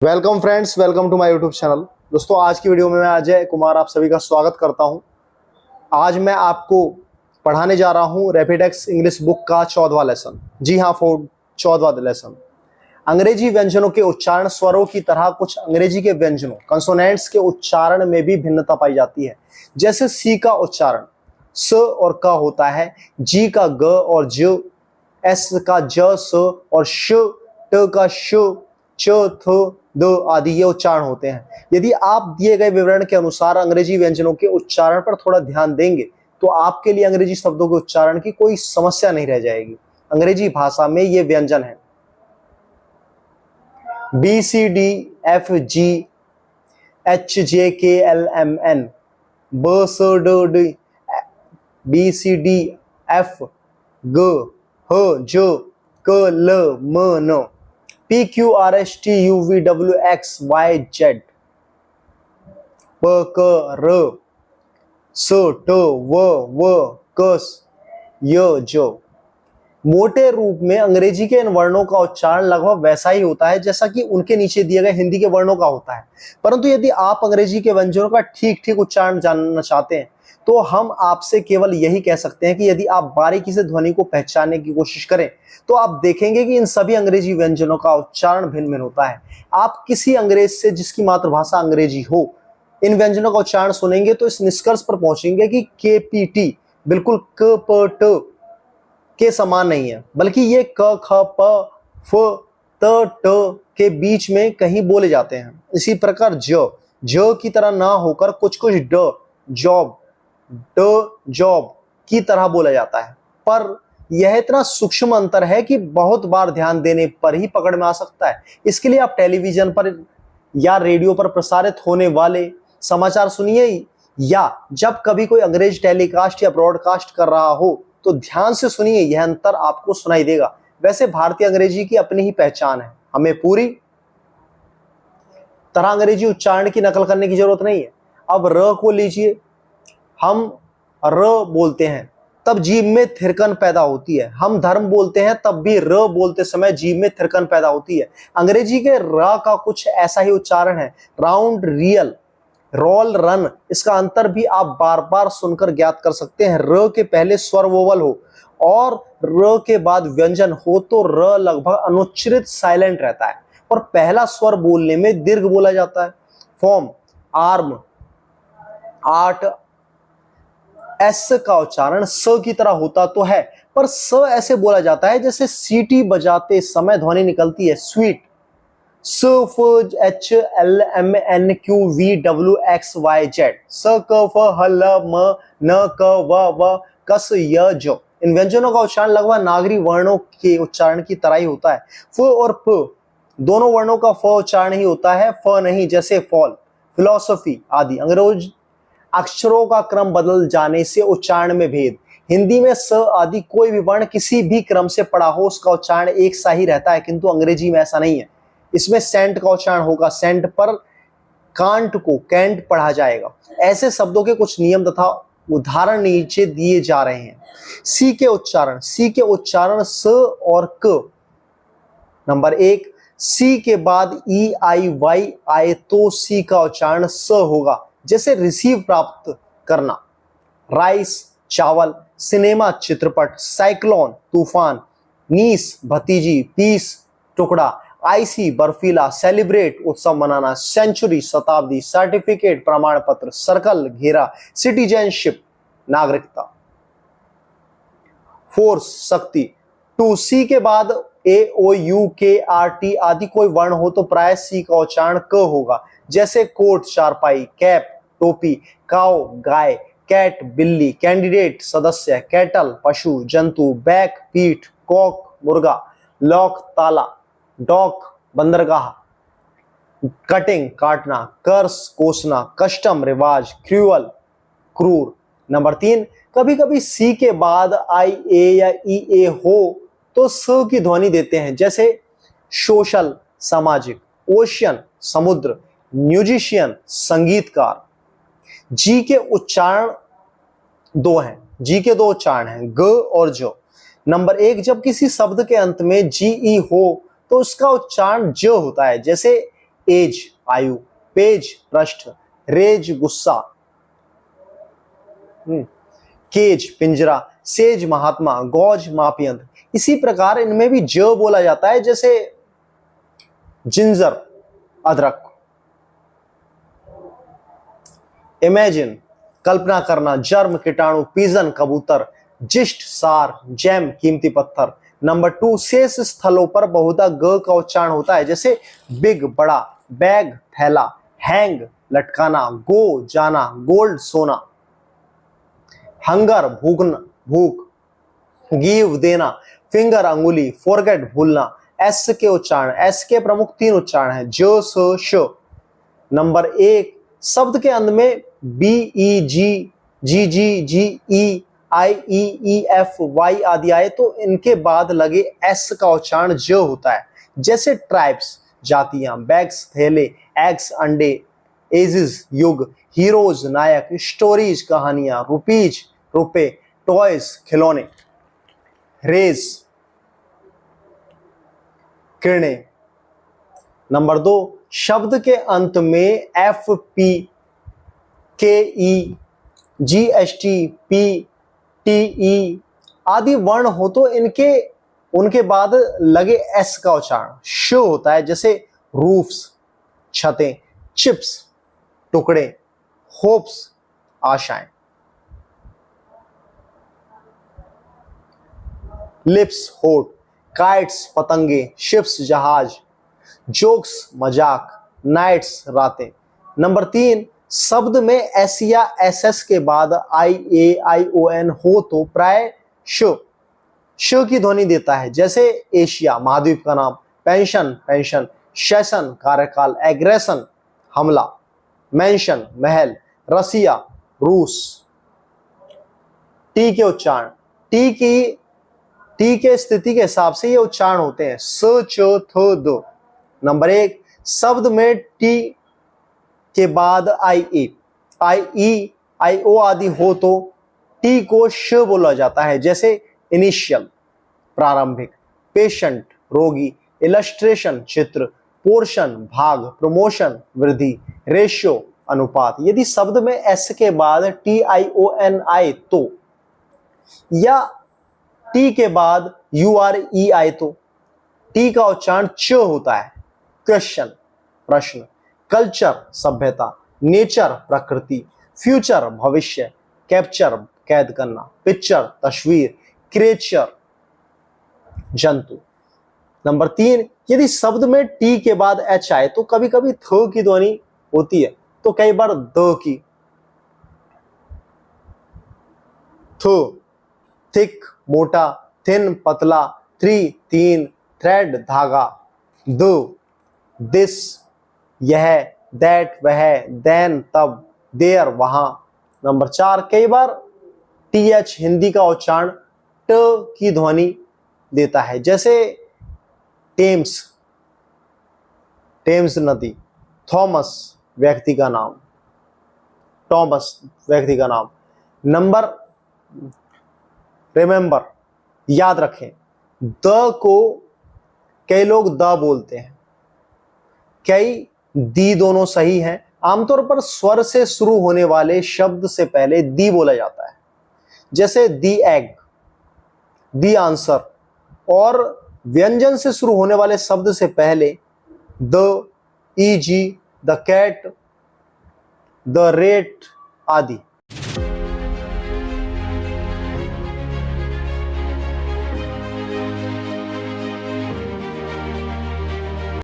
Welcome friends, welcome to my YouTube channel. दोस्तों, आज की वीडियो में मैं अजय कुमार आप सभी का स्वागत करता हूं। आज मैं आपको पढ़ाने जा रहा हूं रैपिडेक्स इंग्लिश बुक का 14वां लेसन। जी हाँ, 14वां लेसन। अंग्रेजी व्यंजनों के उच्चारण स्वरों की तरह कुछ अंग्रेजी के व्यंजनों कंसोनेंट्स के उच्चारण में भी भिन्नता पाई जाती है। जैसे सी का उच्चारण स और क होता है, जी का ग और ज, एस का ज स और श, ट का श, च थ द आदि ये उच्चारण होते हैं। यदि आप दिए गए विवरण के अनुसार अंग्रेजी व्यंजनों के उच्चारण पर थोड़ा ध्यान देंगे तो आपके लिए अंग्रेजी शब्दों के उच्चारण की कोई समस्या नहीं रह जाएगी। अंग्रेजी भाषा में ये व्यंजन है B C D F G H J K L M N ब स ड D B C D F ग ह ज क ल म न P Q R S T U V W X Y Z प क र स ट व क य ज। मोटे रूप में अंग्रेजी के इन वर्णों का उच्चारण लगभग वैसा ही होता है जैसा कि उनके नीचे दिए गए हिंदी के वर्णों का होता है। परंतु यदि आप अंग्रेजी के व्यंजनों का ठीक ठीक उच्चारण जानना चाहते हैं तो हम आपसे केवल यही कह सकते हैं कि यदि आप बारीकी से ध्वनि को पहचानने की कोशिश करें तो आप देखेंगे कि इन सभी अंग्रेजी व्यंजनों का उच्चारण भिन्न भिन्न होता है। आप किसी अंग्रेज से जिसकी मातृभाषा अंग्रेजी हो इन व्यंजनों का उच्चारण सुनेंगे तो इस निष्कर्ष पर पहुंचेंगे कि KPT बिल्कुल क प ट के समान नहीं है, बल्कि ये क ख प फ त ट के बीच में कहीं बोले जाते हैं। इसी प्रकार ज की तरह ना होकर कुछ कुछ ड जॉब की तरह बोला जाता है। पर यह इतना सूक्ष्म अंतर है कि बहुत बार ध्यान देने पर ही पकड़ में आ सकता है। इसके लिए आप टेलीविजन पर या रेडियो पर प्रसारित होने वाले समाचार सुनिए या जब कभी कोई अंग्रेज टेलीकास्ट या ब्रॉडकास्ट कर रहा हो तो ध्यान से सुनिए, यह अंतर आपको सुनाई देगा। वैसे भारतीय अंग्रेजी की अपनी ही पहचान है, हमें पूरी तरह अंग्रेजी उच्चारण की नकल करने की जरूरत नहीं है। अब र को लीजिए, हम र बोलते हैं तब जीभ में थिरकन पैदा होती है। हम धर्म बोलते हैं तब भी र बोलते समय जीभ में थिरकन पैदा होती है। अंग्रेजी के र का कुछ ऐसा ही उच्चारण है, राउंड, रियल, रोल, रन। इसका अंतर भी आप बार बार सुनकर ज्ञात कर सकते हैं। र के पहले स्वर वोवल हो और र के बाद व्यंजन हो तो र लगभग अनुच्चरित साइलेंट रहता है और पहला स्वर बोलने में दीर्घ बोला जाता है। फॉर्म, आर्म, आर्ट, एस का उच्चारण स की तरह होता तो है, पर स ऐसे बोला जाता है जैसे सीटी बजाते समय ध्वनि निकलती है। स्वीट, स फ H L M N Q V W X Y Z, स क फ ह ल म न क व कस य जो। इन व्यंजनों का उच्चारण लगभग नागरी वर्णों के उच्चारण की तरह ही होता है। फ और प दोनों वर्णों का फ उच्चारण ही होता है, फ नहीं, जैसे फॉल, फिलोसफी आदि। अंग्रेज अक्षरों का क्रम बदल जाने से उच्चारण में भेद। हिंदी में स आदि कोई भी वर्ण किसी भी क्रम से पड़ा हो उसका उच्चारण एक सा ही रहता है, किंतु अंग्रेजी में ऐसा नहीं है। इसमें सेंट का उच्चारण होगा सेंट, पर कांट को कैंट पढ़ा जाएगा। ऐसे शब्दों के कुछ नियम तथा उदाहरण नीचे दिए जा रहे हैं। सी के उच्चारण स और क। नंबर 1, सी के बाद ई आई वाई आए तो सी का उच्चारण स होगा, जैसे रिसीव, प्राप्त करना, राइस, चावल, सिनेमा, चित्रपट, साइक्लोन, तूफान, नीस, भतीजी, पीस, टुकड़ा, आईसी, बर्फीला, सेलिब्रेट, उत्सव मनाना, सेंचुरी, शताब्दी, सर्टिफिकेट, प्रमाण पत्र, सर्कल, घेरा, सिटीजनशिप, नागरिकता। फोर्स, शक्ति। टू, सी के बाद ए ओ यू के आर टी आदि कोई वर्ण हो तो प्राय सी का उच्चारण क होगा, जैसे कोट, चारपाई, कैप, टोपी, काओ, गाय, कैट, बिल्ली, कैंडिडेट, सदस्य, कैटल, पशु, जंतु, बैक, पीठ, कॉक, मुर्गा, लॉक, ताला, डॉक, बंदरगाह, कटिंग, काटना, कर्स, कोसना, कस्टम, रिवाज, क्रूअल, क्रूर। नंबर 3, कभी कभी सी के बाद आई ए या ई ए हो तो स की ध्वनि देते हैं, जैसे सोशल, सामाजिक, ओशियन, समुद्र, म्यूजिशियन, संगीतकार। जी के उच्चारण दो हैं, जी के दो उच्चारण हैं, ग और जो। नंबर 1, जब किसी शब्द के अंत में जी ई हो तो उसका उच्चारण ज होता है, जैसे एज आयु, पेज पृष्ठ, रेज गुस्सा, केज पिंजरा, सेज महात्मा, गौज मापयंत्र। इसी प्रकार इनमें भी ज बोला जाता है, जैसे जिंजर अदरक। इमेजिन कल्पना करना, जर्म कीटाणु, पीजन कबूतर, जिष्ट सार, जैम कीमती पत्थर। नंबर 2, शेष स्थलों पर बहुधा ग का उच्चारण होता है, जैसे बिग बड़ा, बैग थैला, हैंग लटकाना, गो जाना, गोल्ड सोना। हंगर भूख, गिव देना, फिंगर अंगुली, फॉरगेट भूलना। एस के उच्चारण, एस के प्रमुख 3 उच्चारण हैं, ज स श। नंबर 1, शब्द के अंत में बी ई जी, जी जी जी ई, आई ई एफ वाई आदि आए तो इनके बाद लगे एस का उच्चारण ज होता है, जैसे ट्राइब्स जातियां, बैग्स थैले, एग्स अंडे, एजेस युग, हीरोज नायक, स्टोरीज कहानियां, रुपीज रुपए, टॉयज खिलौने, रेज किरणें। नंबर 2, शब्द के अंत में F P K E, G S T, P T E आदि वर्ण हो तो उनके बाद लगे एस का उच्चारण श होता है, जैसे रूफ्स छतें, चिप्स टुकड़े, होप्स आशाएं। लिप्स होठ, काइट्स पतंगे, शिप्स जहाज, जोक्स मजाक, नाइट्स रातें। नंबर 3, शब्द में एस या एस एस के बाद आई ए आई ओ एन हो तो प्राय श की ध्वनि देता है, जैसे एशिया महाद्वीप का नाम, पेंशन पेंशन, सेशन कार्यकाल, एग्रेशन हमला, मेंशन महल, रसिया रूस। टी के उच्चारण, टी के स्थिति के हिसाब से ये उच्चारण होते हैं, स च थ द। नंबर 1, शब्द में टी के बाद आई ई आई ओ आदि हो तो टी को श बोला जाता है, जैसे इनिशियल प्रारंभिक, पेशेंट रोगी, इलस्ट्रेशन चित्र, पोर्शन भाग, प्रमोशन वृद्धि, रेशियो अनुपात। यदि शब्द में एस के बाद टी आई ओ एन आए तो, या टी के बाद यू आर ई आए तो टी का उच्चारण च होता है। क्वेश्चन प्रश्न, कल्चर सभ्यता, नेचर प्रकृति, फ्यूचर भविष्य, कैप्चर कैद करना, पिक्चर तस्वीर, क्रिएचर जंतु। नंबर 3, यदि शब्द में टी के बाद एच आए तो कभी कभी थ की ध्वनि होती है, तो कई बार द की। थ थिक मोटा, थिन पतला, तीन, थ्रेड धागा, द दिस यह, दैट वह, देन तब, देयर वहां। नंबर 4, कई बार टी एच हिंदी का उच्चारण ट की ध्वनि देता है, जैसे टेम्स नदी, थॉमस व्यक्ति का नाम, टॉमस व्यक्ति का नाम। नंबर रिमेंबर याद रखें, द को कई लोग द बोलते हैं, कई दी दोनों सही हैं। आमतौर पर स्वर से शुरू होने वाले शब्द से पहले दी बोला जाता है, जैसे दी एग, दी आंसर, और व्यंजन से शुरू होने वाले शब्द से पहले the, E G, the cat, the rat आदि।